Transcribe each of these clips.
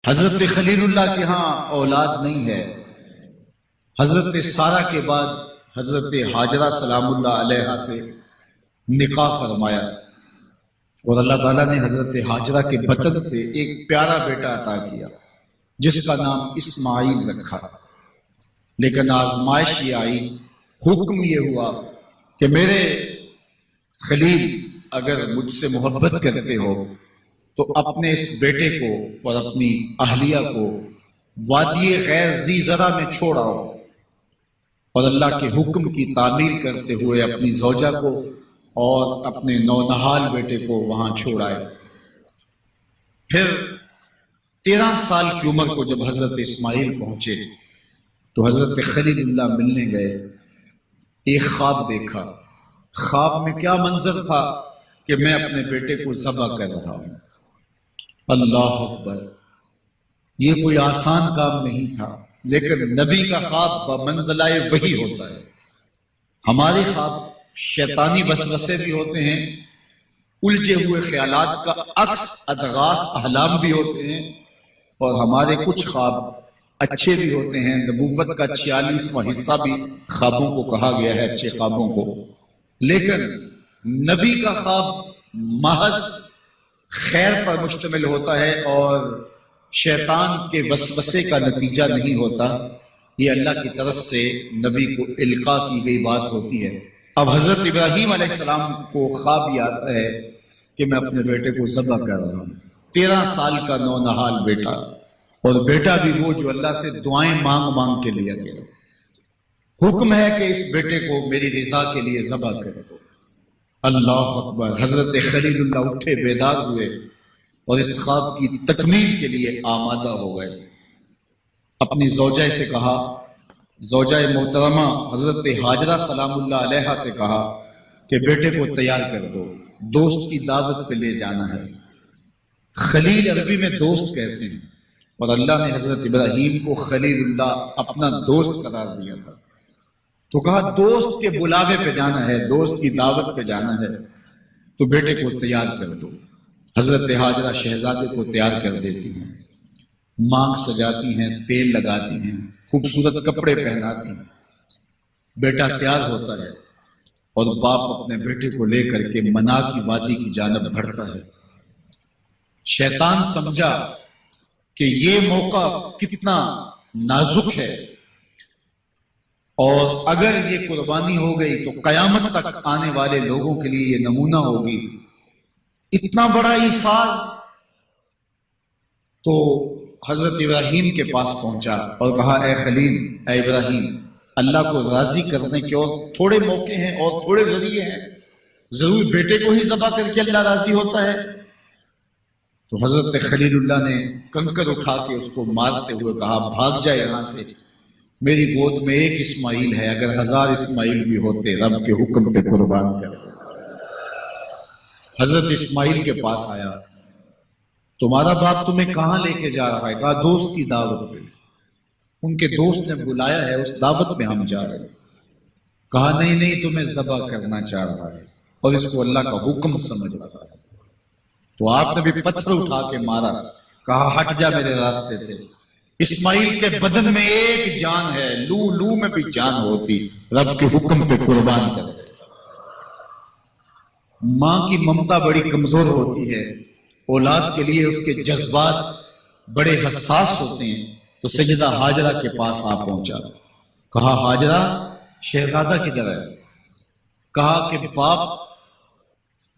حضرت خلیل اللہ کے ہاں اولاد نہیں ہے۔ حضرت سارہ کے بعد حضرت ہاجرہ سلام اللہ علیہ سے نکاح فرمایا اور اللہ تعالیٰ نے حضرت ہاجرہ کے بطن سے ایک پیارا بیٹا عطا کیا جس کا نام اسماعیل رکھا۔ لیکن آزمائش یہ آئی، حکم یہ ہوا کہ میرے خلیل اگر مجھ سے محبت کرتے ہو تو اپنے اس بیٹے کو اور اپنی اہلیہ کو وادی غیر ذی زرع میں چھوڑ آؤ، اور اللہ کے حکم کی تعمیل کرتے ہوئے اپنی زوجہ کو اور اپنے نونہال بیٹے کو وہاں چھوڑ آئے۔ پھر 13 سال کی عمر کو جب حضرت اسماعیل پہنچے تو حضرت خلیل اللہ ملنے گئے۔ ایک خواب دیکھا۔ خواب میں کیا منظر تھا کہ میں اپنے بیٹے کو ذبح کر رہا ہوں۔ اللہ اکبر! یہ کوئی آسان کام نہیں تھا، لیکن نبی کا خواب بمنزلہ وحی ہوتا ہے۔ ہمارے خواب شیطانی وسوسے بھی ہوتے ہیں، الجھے ہوئے خیالات کا عکس ادغاث احلام بھی ہوتے ہیں، اور ہمارے کچھ خواب اچھے بھی ہوتے ہیں۔ نبوت کا 46واں حصہ بھی خوابوں کو کہا گیا ہے، اچھے خوابوں کو۔ لیکن نبی کا خواب محض خیر پر مشتمل ہوتا ہے اور شیطان کے وسوسے کا نتیجہ نہیں ہوتا، یہ اللہ کی طرف سے نبی کو القاء کی گئی بات ہوتی ہے۔ اب حضرت ابراہیم علیہ السلام کو خواب یہ آتا ہے کہ میں اپنے بیٹے کو ذبح کر رہا ہوں، 13 سال کا نونہال بیٹا، اور بیٹا بھی وہ جو اللہ سے دعائیں مانگ مانگ کے لیا گیا۔ حکم ہے کہ اس بیٹے کو میری رضا کے لیے ذبح کر دو۔ اللہ اکبر! حضرت خلیل اللہ اٹھے، بیدار ہوئے اور اس خواب کی تکمیل کے لیے آمادہ ہو گئے۔ اپنی زوجہ سے کہا، زوجہ محترمہ حضرت ہاجرہ سلام اللہ علیہ سے کہا کہ بیٹے کو تیار کر دو، دوست کی دعوت پہ لے جانا ہے۔ خلیل عربی میں دوست کہتے ہیں، اور اللہ نے حضرت ابراہیم کو خلیل اللہ اپنا دوست قرار دیا تھا، تو کہا دوست کے بلاوے پہ جانا ہے، دوست کی دعوت پہ جانا ہے، تو بیٹے کو تیار کر دو۔ حضرت ہاجرہ شہزادے کو تیار کر دیتی ہیں، مانگ سجاتی ہیں، تیل لگاتی ہیں، خوبصورت کپڑے پہناتی ہیں۔ بیٹا تیار ہوتا ہے اور باپ اپنے بیٹے کو لے کر کے منا کی وادی کی جانب بڑھتا ہے۔ شیطان سمجھا کہ یہ موقع کتنا نازک ہے، اور اگر یہ قربانی ہو گئی تو قیامت تک آنے والے لوگوں کے لیے یہ نمونہ ہوگی، اتنا بڑا ایثار۔ تو حضرت ابراہیم کے پاس پہنچا اور کہا، اے خلیل، اے ابراہیم، اللہ کو راضی کرنے کے اور تھوڑے موقع ہیں اور تھوڑے ذریعے ہیں، ضرور بیٹے کو ہی ذبح کر کے اللہ راضی ہوتا ہے؟ تو حضرت خلیل اللہ نے کنکر اٹھا کے اس کو مارتے ہوئے کہا، بھاگ جائے یہاں سے، میری گود میں ایک اسماعیل ہے، اگر 1000 اسماعیل بھی ہوتے رب کے حکم پہ قربان کر۔ حضرت اسماعیل کے پاس آیا، تمہارا باپ تمہیں کہاں لے کے جا رہا ہے؟ کہا دوست کی دعوت پہ، ان کے دوست نے بلایا ہے، اس دعوت میں ہم جا رہے ہیں۔ کہا نہیں، تمہیں ذبح کرنا چاہ رہا ہے اور اس کو اللہ کا حکم سمجھ رہا ہے۔ تو آپ نے بھی پتھر اٹھا کے مارا، کہا ہٹ جا میرے راستے سے۔ اسماعیل کے بدن میں ایک جان ہے، لو میں بھی جان ہوتی، رب کے حکم پہ قربان کر۔ ماں کی ممتا بڑی کمزور ہوتی ہے، اولاد کے لیے اس کے جذبات بڑے حساس ہوتے ہیں۔ تو سیدہ ہاجرہ کے پاس آ پہنچا، کہا ہاجرہ، شہزادہ کدھر ہے؟ کہا کہ باپ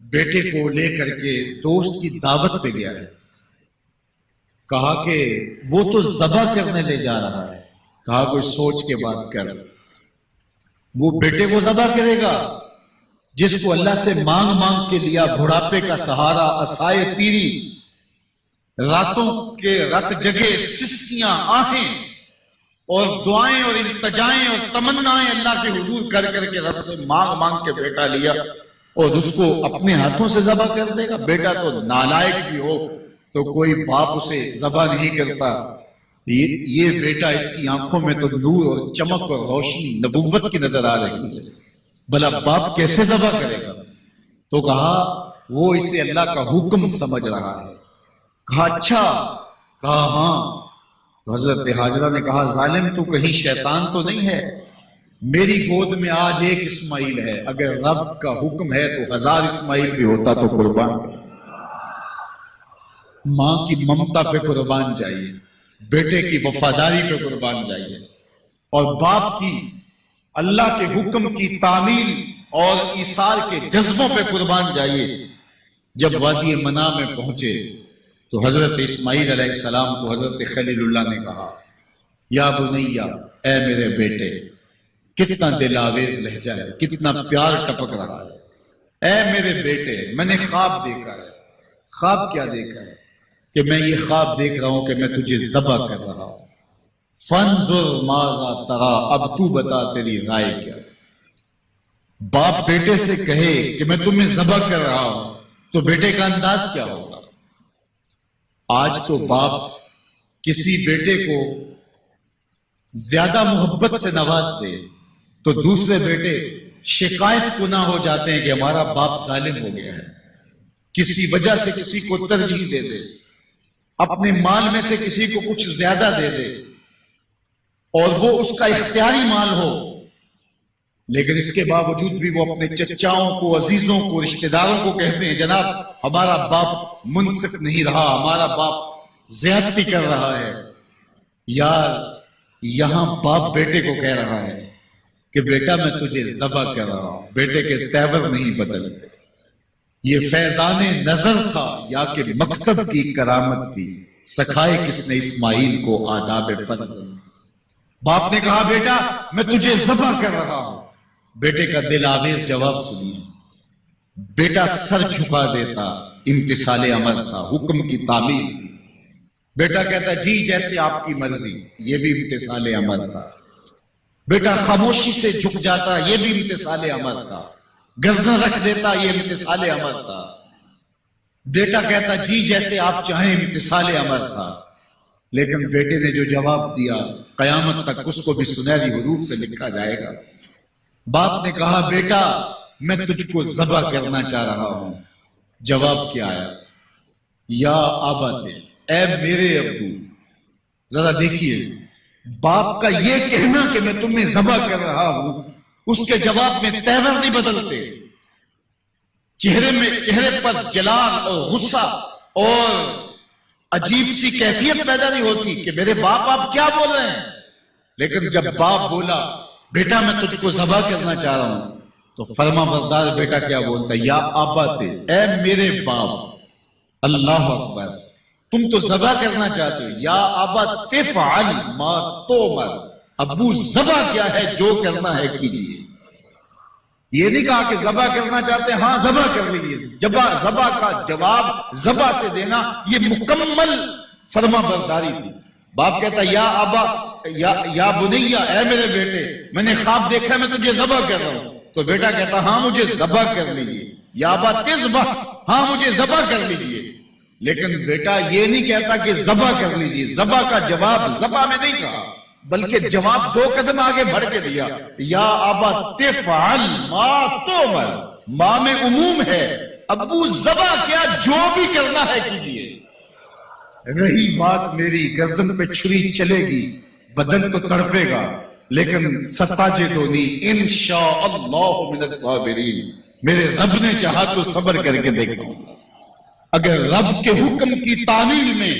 بیٹے کو لے کر کے دوست کی دعوت پہ گیا ہے۔ کہا کہ وہ تو ذبح کرنے لے جا رہا ہے۔ کہا کوئی سوچ کے بات کر، وہ بیٹے کو ذبح کرے گا جس کو اللہ سے مانگ مانگ کے لیا، بڑھاپے کا سہارا، عصائے پیری، راتوں کے رت جگے، سستیاں، آہیں اور دعائیں اور التجائیں اور تمنائیں اللہ کے حضور کر کر کے رب سے مانگ مانگ کے بیٹا لیا، اور اس کو اپنے ہاتھوں سے ذبح کر دے گا؟ بیٹا تو نالائق بھی ہو تو کوئی باپ اسے ذبح نہیں کرتا۔ یہ بیٹا، اس کی آنکھوں میں تو نور اور چمک اور روشنی نبوت کی نظر آ رہی ہے، بھلا باپ کیسے ذبح کرے گا؟ تو کہا وہ اسے اللہ کا حکم سمجھ رہا ہے۔ کہا اچھا، کہا ہاں. تو حضرت حاجرہ نے کہا ظالم تو کہیں شیطان تو نہیں ہے؟ میری گود میں آج ایک اسماعیل ہے، اگر رب کا حکم ہے تو 1000 اسماعیل بھی ہوتا تو قربان. ماں کی ممتا پہ قربان جائیے، بیٹے کی وفاداری پہ قربان جائیے، اور باپ کی اللہ کے حکم کی تعمیل اور ایثار کے جذبوں پہ قربان جائیے. جب وادی منا میں پہنچے تو حضرت اسماعیل علیہ السلام کو حضرت خلیل اللہ نے کہا یا بنیا، اے میرے بیٹے. کتنا دل آویز لہجہ ہے، کتنا پیار ٹپک رہا ہے. اے میرے بیٹے، میں نے خواب دیکھا ہے. خواب کیا دیکھا ہے؟ کہ میں یہ خواب دیکھ رہا ہوں کہ میں تجھے ذبح کر رہا ہوں. فانظر ماذا ترى، اب تو بتا تیری رائے کیا. باپ بیٹے سے کہے کہ میں تمہیں ذبح کر رہا ہوں تو بیٹے کا انداز کیا ہوگا؟ آج تو باپ کسی بیٹے کو زیادہ محبت سے نواز دے تو دوسرے بیٹے شکایت کو نہ ہو جاتے ہیں کہ ہمارا باپ ظالم ہو گیا ہے. کسی وجہ سے کسی کو ترجیح دے دے، اپنے مال میں سے کسی کو کچھ زیادہ دے دے، اور وہ اس کا اختیاری مال ہو، لیکن اس کے باوجود بھی وہ اپنے چچاؤں کو، عزیزوں کو، رشتہ داروں کو کہتے ہیں جناب ہمارا باپ منصف نہیں رہا، ہمارا باپ زیادتی کر رہا ہے. یار یہاں باپ بیٹے کو کہہ رہا ہے کہ بیٹا میں تجھے ذبح کر رہا ہوں. بیٹے کے تیور نہیں بدلتے. یہ فیضان نظر تھا یا کہ مکتب کی کرامت تھی؟ سکھائے کس نے اسماعیل کو آداب فرض؟ باپ نے کہا بیٹا میں تجھے ذبح کر رہا ہوں. بیٹے کا دل آویز جواب سنیے. بیٹا سر جھکا دیتا، امتثال امر تھا، حکم کی تعمیل تھی. بیٹا کہتا جی جیسے آپ کی مرضی، یہ بھی امتثال امر تھا. بیٹا خاموشی سے جھک جاتا، یہ بھی امتثال امر تھا. گردن رکھ دیتا، یہ امتثال امر تھا. بیٹا کہتا جی جیسے آپ چاہیں، امتثال امر تھا. لیکن بیٹے نے جو جواب دیا قیامت تک اس کو بھی سنہری حروف سے لکھا جائے گا. باپ نے کہا بیٹا میں تجھ کو ذبح کرنا چاہ رہا ہوں. جواب کیا آیا؟ یا ابت، اے میرے ابو. ذرا دیکھیے باپ کا یہ کہنا کہ میں تمہیں ذبح کر رہا ہوں، اس کے جواب میں تیور نہیں بدلتے. چہرے پر جلال اور غصہ اور عجیب سی کیفیت پیدا نہیں ہوتی کہ میرے باپ آپ کیا بول رہے ہیں. لیکن جب باپ بولا بیٹا میں تجھ کو ذبح کرنا چاہ رہا ہوں تو فرما بردار بیٹا کیا بولتا؟ یا ابت، اے میرے باپ. اللہ اکبر. تم تو ذبح کرنا چاہتے ہو. یا ابت تفعل ما تؤمر، ابو ذبح کیا ہے، جو کرنا ہے کیجیے. یہ نہیں کہا کہ ذبح کرنا چاہتے ہیں ہاں ذبح کر لیجیے. ذبح کا جواب ذبح سے دینا یہ مکمل فرما برداری تھی. باپ کہتا یا ابا یا بنیا، اے میرے بیٹے میں نے خواب دیکھا میں تجھے ذبح کر رہا ہوں. تو بیٹا کہتا ہاں مجھے ذبح کر لیجیے. یا ابا تذبح، ہاں مجھے ذبح کر لیجیے. لیکن بیٹا یہ نہیں کہتا کہ ذبح کر لیجیے. ذبح کا جواب ذبح میں نہیں کہا بلکہ جواب 2 قدم آگے بڑھ کے دیا. یا ابا تفعل ما تؤمر، ماں میں عموم ہے. ابو ذبح کیا، جو بھی کرنا ہے کیجیے. رہی بات میری گردن پہ چھری چلے گی، بدن تو تڑپے گا، لیکن ستاجدونی انشاءاللہ من الصابرین. میرے رب نے چاہا تو صبر کر کے دیکھوں گا. اگر رب کے حکم کی تعمیل میں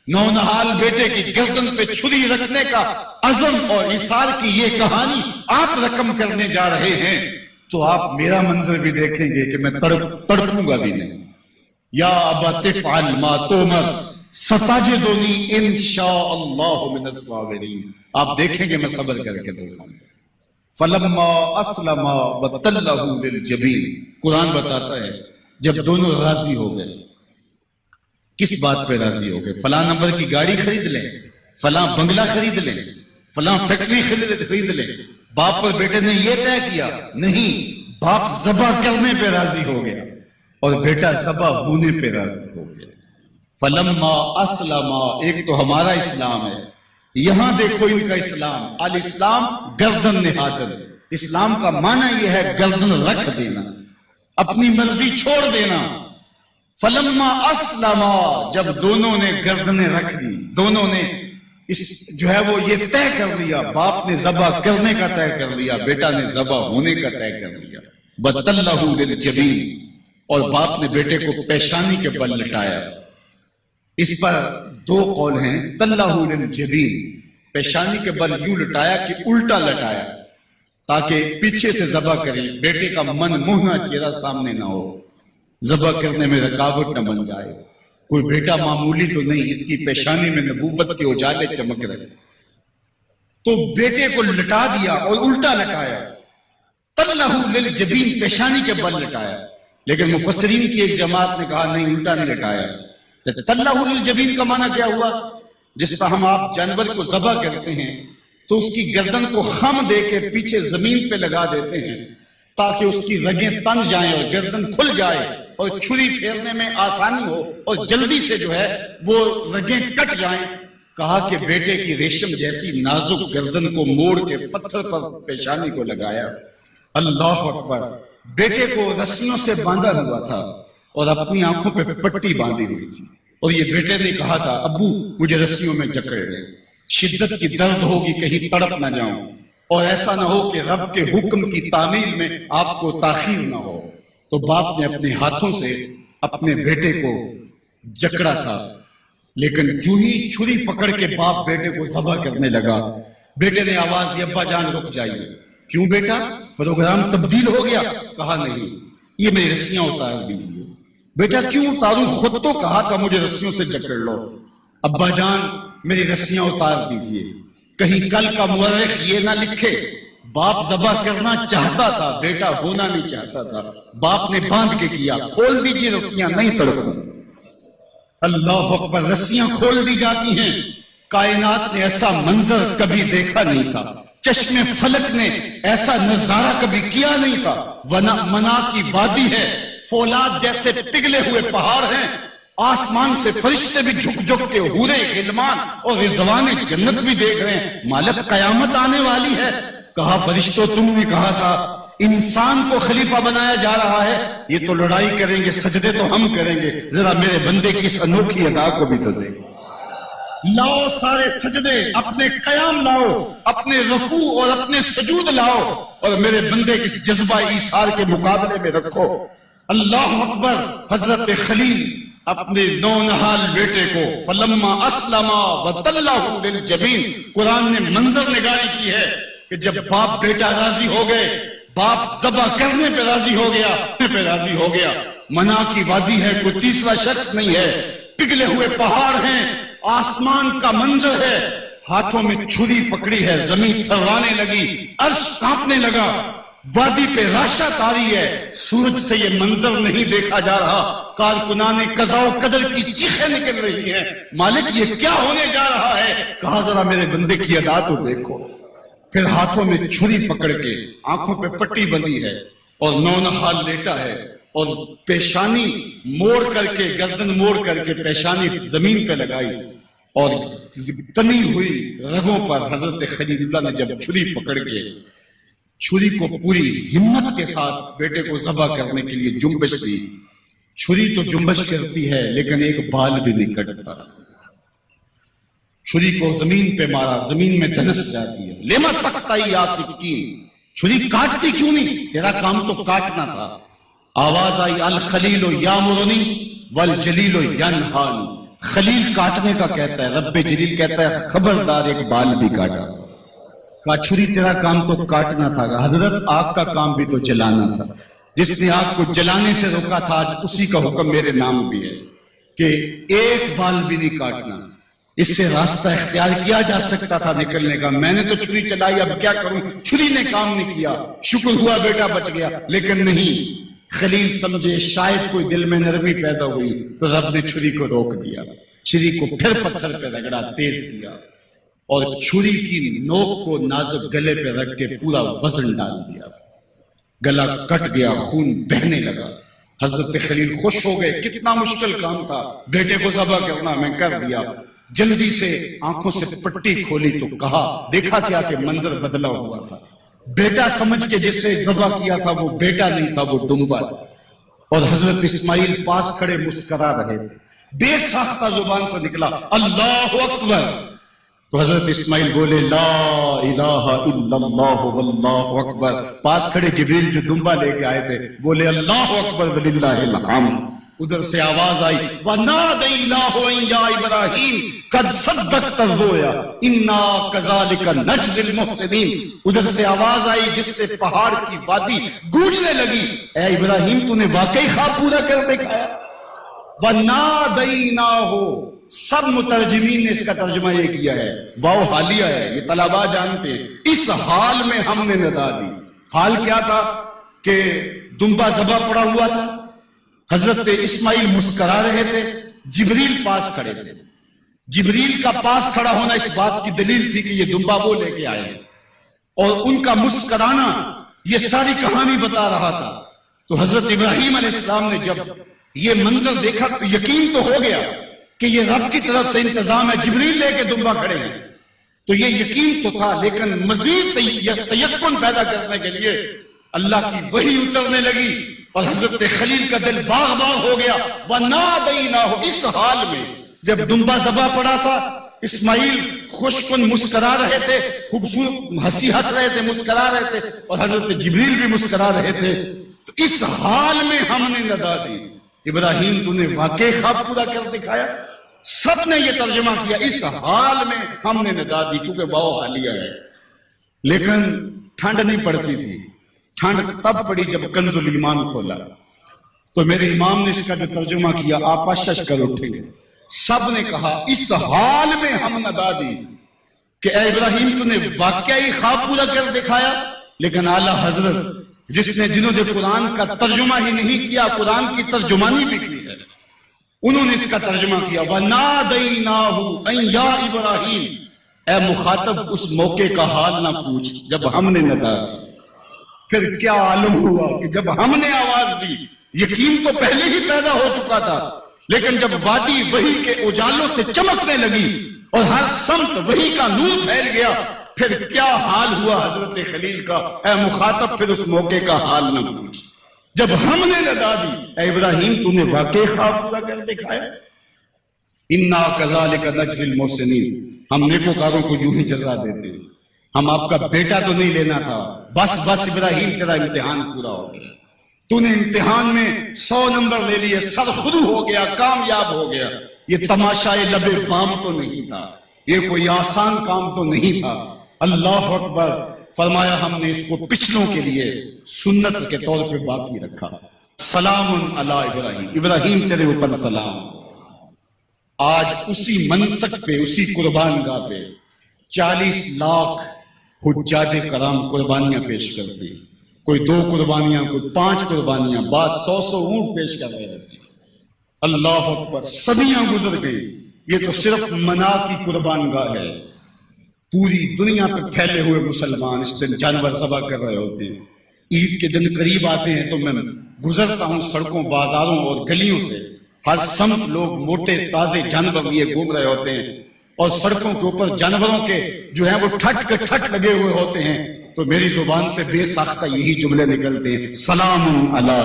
نونہال بیٹے کی گردن پہ چھری رکھنے کا عزم اور ایثار کی یہ کہانی آپ رقم کرنے جا رہے ہیں تو آپ میرا منظر بھی دیکھیں گے کہ میں تڑپوں گا بھی نہیں. یا ابا تفعل ما تؤمر ستجدنی انشاءاللہ من الصابرین. آپ دیکھیں گے میں صبر کر کے دیکھوں گا. فلما اسلم وتلہ للجبین، قرآن بتاتا ہے جب دونوں راضی ہو گئے. کس بات پہ راضی ہو گئے؟ فلاں نمبر کی گاڑی خرید لیں، فلاں بنگلہ خرید لیں، فلاں فیکٹری خرید لیں. باپ پر بیٹے نے یہ طے کیا نہیں، باپ ذبح کرنے پہ راضی ہو گیا اور بیٹا ذبح ہونے پہ راضی ہو گیا. فلما اسلم، ایک تو ہمارا اسلام ہے، یہاں دیکھو ان کا اسلام. الاسلام گردن نہادن. اسلام کا معنی یہ ہے گردن رکھ دینا، اپنی مرضی چھوڑ دینا. فلما اسلما، جب دونوں نے گردنیں رکھ دی، دونوں نے اس جو ہے وہ یہ طے کر لیا، باپ نے ذبح کرنے کا طے کر لیا، بیٹا نے ذبح ہونے کا طے کر لیا، وَتَلَّهُ لِلْجَبِينِ، اور باپ نے بیٹے کو پیشانی کے بل لٹایا۔ اس پر دو قول ہیں، تَلَّهُ لِلْجَبِينِ، پیشانی کے بل یوں لٹایا کہ الٹا لٹایا تاکہ پیچھے سے ذبح کرے، بیٹے کا من موہنا چہرہ سامنے نہ ہو، ذبح کرنے میں رکاوٹ نہ بن جائے۔ کوئی بیٹا معمولی تو نہیں، اس کی پیشانی میں نبوت کے اجالے چمک رہے، تو بیٹے کو لٹا دیا اور الٹا لٹایا، تَلَّهُ لِلْجَبِينِ، پیشانی کے بل لٹایا۔ لیکن مفسرین کی ایک جماعت نے کہا نہیں، الٹا نہیں لٹایا۔ تَلَّهُ لِلْجَبِينِ کا معنی کیا ہوا؟ جس طرح ہم آپ جانور کو ذبح کرتے ہیں تو اس کی گردن کو خم دے کے پیچھے زمین پہ لگا دیتے ہیں تاکہ اس کی رگیں تن جائیں اور گردن کھل جائے اور چھری پھیرنے میں آسانی ہو اور جلدی سے جو ہے وہ رگیں کٹ جائیں۔ کہا کہ بیٹے کی ریشم جیسی نازک گردن کو موڑ کے پتھر پر پیشانی کو لگایا۔ اللہ اکبر! بیٹے کو رسیوں سے باندھا ہوا تھا اور اپنی آنکھوں پہ پٹی باندھی ہوئی تھی، اور یہ بیٹے نے کہا تھا ابو مجھے رسیوں میں جکڑ لے، شدت کی درد ہوگی کہیں تڑپ نہ جاؤں، اور ایسا نہ ہو کہ رب کے حکم کی تعمیل میں آپ کو تاخیر نہ ہو۔ تو باپ نے اپنے ہاتھوں سے اپنے بیٹے کو جکڑا تھا، لیکن جو ہی چھری پکڑ کے باپ بیٹے کو ذبح کرنے لگا، بیٹے نے آواز دی ابا جان رک جائیے۔ کیوں بیٹا، پروگرام تبدیل ہو گیا؟ کہا نہیں، یہ میری رسیاں اتار دیجیے۔ بیٹا کیوں اتاروں، خود تو کہا تھا مجھے رسیوں سے جکڑ لو۔ ابا جان میری رسیاں اتار دیجیے، کہیں کل کا مورخ یہ نہ لکھے باپ ذبح کرنا چاہتا تھا، بیٹا ہونا نہیں چاہتا تھا، باپ نے باندھ کے کیا۔ کھول دیجیے رسیاں، نہیں تڑپوں۔ اللہ اکبر! رسیاں کھول دی جاتی ہیں۔ کائنات نے ایسا منظر کبھی دیکھا نہیں تھا، چشم فلک نے ایسا نظارہ کبھی کیا نہیں تھا۔ منا کی وادی ہے، فولاد جیسے پگھلے ہوئے پہاڑ ہیں، آسمان سے فرشتے بھی جھک جھک کے حورے غلمان اور رضوان جنت بھی دیکھ رہے ہیں۔ مالک قیامت آنے والی ہے۔ کہا فرشتوں تم نے کہا تھا انسان کو خلیفہ بنایا جا رہا ہے، یہ تو لڑائی کریں گے، سجدے تو ہم کریں گے، ذرا میرے بندے کی اس انوکھی ادا کو بھی تو دیکھو۔ لاؤ سارے سجدے، اپنے قیام لاؤ، اپنے رکوع اور اپنے سجود لاؤ، اور میرے بندے کی اس جذبہ ایثار کے مقابلے میں رکھو۔ اللہ اکبر! حضرت خلیل اپنے نونہال بیٹے کو فلما اسلما وتلہ للجبین، قرآن نے منظر نگاری کی ہے کہ جب باپ بیٹا راضی ہو گئے، باپ ذبح کرنے پہ راضی ہو گیا، منا کی وادی ہے، کوئی تیسرا شخص نہیں ہے، پگھلے ہوئے پہاڑ ہیں، آسمان کا منظر ہے، ہاتھوں میں چھری پکڑی ہے، زمین تھروانے لگی، عرش کانپنے لگا، وادی پہ راشت آ رہی ہے، سورج سے یہ منظر نہیں دیکھا جا رہا، کارکنان قضاء و قدر کی چیخیں نکل رہی ہیں، مالک یہ کیا ہونے جا رہا ہے؟ کہا ذرا میرے بندے کی ادا تو دیکھو۔ پھر ہاتھوں میں چھری پکڑ کے آنکھوں پہ پٹی بندھی ہے اور نونہال لیٹا ہے، اور پیشانی موڑ کر کے، گردن موڑ کر کے پیشانی زمین پہ لگائی، اور تنی ہوئی رگوں پر حضرت خلیل اللہ نے جب چھری پکڑ کے چھری کو پوری ہمت کے ساتھ بیٹے کو ذبح کرنے کے لیے جنبش دی۔ چھری تو جنبش کرتی ہے لیکن ایک بال بھی نہیں کٹتا۔ چھری کو زمین پہ مارا، زمین میں دھنس جاتی ہے۔ لما تقطعی یا سکین، چھری کاٹتی کیوں نہیں؟ تیرا کام تو کاٹنا تھا۔ آواز آئی الخلیل یامرنی والجلیل ینہانی، خلیل کاٹنے کا کہتا ہے، رب جلیل کہتا ہے خبردار ایک بال بھی کاٹا۔ کہا چھری تیرا کام تو کاٹنا تھا، حضرت آگ کا کام بھی تو جلانا تھا، جس نے آگ کو جلانے سے روکا تھا آج اسی کا حکم میرے نام بھی ہے کہ ایک بال بھی نہیں کاٹنا۔ اس سے راستہ اختیار کیا جا سکتا تھا نکلنے کا، میں نے تو چھری چلائی، اب کیا کروں؟ چھری نے کام نہیں کیا، شکر ہوا بیٹا بچ گیا، لیکن نہیں، خلیل سمجھے شاید کوئی دل میں نرمی پیدا ہوئی تو رب نے چھری کو روک دیا، چھری کو پھر پتھر پہ رگڑا، تیز کیا، اور چھری کی نوک کو نازک گلے پہ رکھ کے پورا وزن ڈال دیا، گلا کٹ گیا، خون بہنے لگا۔ حضرت خلیل خوش ہو گئے، کتنا مشکل کام تھا، بیٹے کو ذبح کرنا، میں کر دیا۔ جلدی سے آنکھوں سے پٹی کھولی تو کہا، دیکھا کیا کہ منظر بدلا ہوا تھا، بیٹا سمجھ کے جس سے ذبح کیا تھا وہ بیٹا نہیں تھا، وہ دمبا تھا۔ اور حضرت اسماعیل پاس کھڑے مسکرا رہے تھے. بے ساختہ زبان سے نکلا اللہ اکبر. تو حضرت اسماعیل بولے لا الہ الا اللہ واللہ اکبر. پاس کھڑے جبریل جو دمبا لے کے آئے تھے بولے اللہ اکبر وللہ الحمد. ادھر سے آواز آئی وَنَادَيْنَاهُ أَن يَا إِبْرَاهِيمُ قَدْ صَدَّقْتَ الرُّؤْيَا إِنَّا كَذَلِكَ نَجْزِي الْمُحْسِنِينَ. ادھر سے آواز آئی جس سے پہاڑ کی وادی گونجنے لگی اے ابراہیم تو نے واقعی خواب پورا کر دکھایا. وَنَادَيْنَاهُ. سب مترجمین نے اس کا ترجمہ یہ کیا ہے واو حالیہ ہے, یہ طلباء جانتے ہیں. اس حال میں ہم نے ندا دی. حال کیا تھا کہ دمبا ذبح پڑا ہوا تھا, حضرت اسماعیل مسکرا رہے تھے, جبریل پاس کھڑے تھے. جبریل کا پاس کھڑا ہونا اس بات کی دلیل تھی کہ یہ دمبا وہ لے کے آئے, اور ان کا مسکرانا یہ ساری کہانی بتا رہا تھا. تو حضرت ابراہیم علیہ السلام نے جب یہ منظر دیکھا تو یقین تو ہو گیا کہ یہ رب کی طرف سے انتظام ہے, جبریل لے کے دمبا کھڑے ہیں. تو یہ یقین تو تھا, لیکن مزید تیقن پیدا کرنے کے لیے اللہ کی وحی اترنے لگی اور حضرت خلیل کا دل باغ باغ ہو گیا. وَنَادَيْنَاهُ. اس حال میں جب دمبا ذبح پڑا تھا, اسماعیل خوشکن مسکرا رہے تھے, خوبصورت ہنسی ہنس رہے تھے, مسکرا رہے تھے, اور حضرت جبریل بھی مسکرا رہے تھے. تو اس حال میں ہم نے ندا دی ابراہیم تو نے واقعی خواب پورا کر دکھایا. سب نے یہ ترجمہ کیا اس حال میں ہم نے ندا دی, کیونکہ واو حالیہ ہے. لیکن ٹھنڈ نہیں پڑتی تھی. ٹھنڈ تب پڑی جب کنز الایمان کھولا. تو میرے امام نے اس کا جو ترجمہ کیا آپ اشش کر اٹھے. سب نے کہا اس حال میں ہم ندا دی کہ اے ابراہیم تو نے واقعی خواب پورا کر دکھایا. لیکن اعلیٰ حضرت جنہوں نے قرآن کا ترجمہ ہی نہیں کیا, قرآن کی ترجمانی بھی کی ہے, انہوں نے اس کا ترجمہ کیا وَنَادَيْنَاهُ أَن يَا إِبْرَاهِيمُ. اے مخاطب اس موقع کا حال نہ پوچھ جب ہم نے ندا دی. پھر کیا عالم ہوا کہ جب ہم نے آواز دی, یقین تو پہلے ہی پیدا ہو چکا تھا, لیکن جب وادی وحی کے اجالوں سے چمکنے لگی اور ہر سمت وحی کا نور پھیل گیا, پھر کیا حال ہوا حضرت خلیل کا. اے مخاطب پھر اس موقع کا حال نہ پوچھ جب ہم نے ندا دی اے ابراہیم تو نے واقعی خواب پورا کر دکھایا. اِنَّا كَذَلِكَ نَجْزِي الْمُحْسِنِينَ. ہم نیکوکاروں کو یوں ہی جزا دیتے. ہم آپ کا بیٹا تو نہیں لینا تھا, بس ابراہیم تیرا امتحان پورا ہو گیا, تو نے امتحان میں 100 نمبر لے لیے, سرخرو ہو گیا, کامیاب ہو گیا. یہ تماشائے لبے بام تو نہیں تھا, یہ کوئی آسان کام تو نہیں تھا. اللہ اکبر. فرمایا ہم نے اس کو پچھلوں کے لیے سنت کے طور پہ باقی رکھا. سلام علی ابراہیم. ابراہیم تیرے اوپر سلام. آج اسی منسک پہ, اسی قربان گاہ پہ 40 لاکھ حجاج کرام قربانیاں پیش کرتے. کوئی 2 قربانیاں, کوئی 5 قربانیاں, بعض 100 اونٹ پیش کر رہے ہوتے. اللہ اکبر. صدیاں گزر گئی. یہ تو صرف منا کی قربان گاہ ہے. پوری دنیا پہ پھیلے ہوئے مسلمان اس دن جانور ذبح کر رہے ہوتے ہیں. عید کے دن قریب آتے ہیں تو میں گزرتا ہوں سڑکوں, بازاروں اور گلیوں سے, ہر سمت لوگ موٹے تازے جانور لیے گھوم رہے ہوتے ہیں, اور سڑکوں کے اوپر جانوروں کے جو ہیں وہ ٹھٹ لگے ہوئے ہوتے ہیں. تو میری زبان سے بے ساختہ یہی جملے نکلتے ہیں سلام علی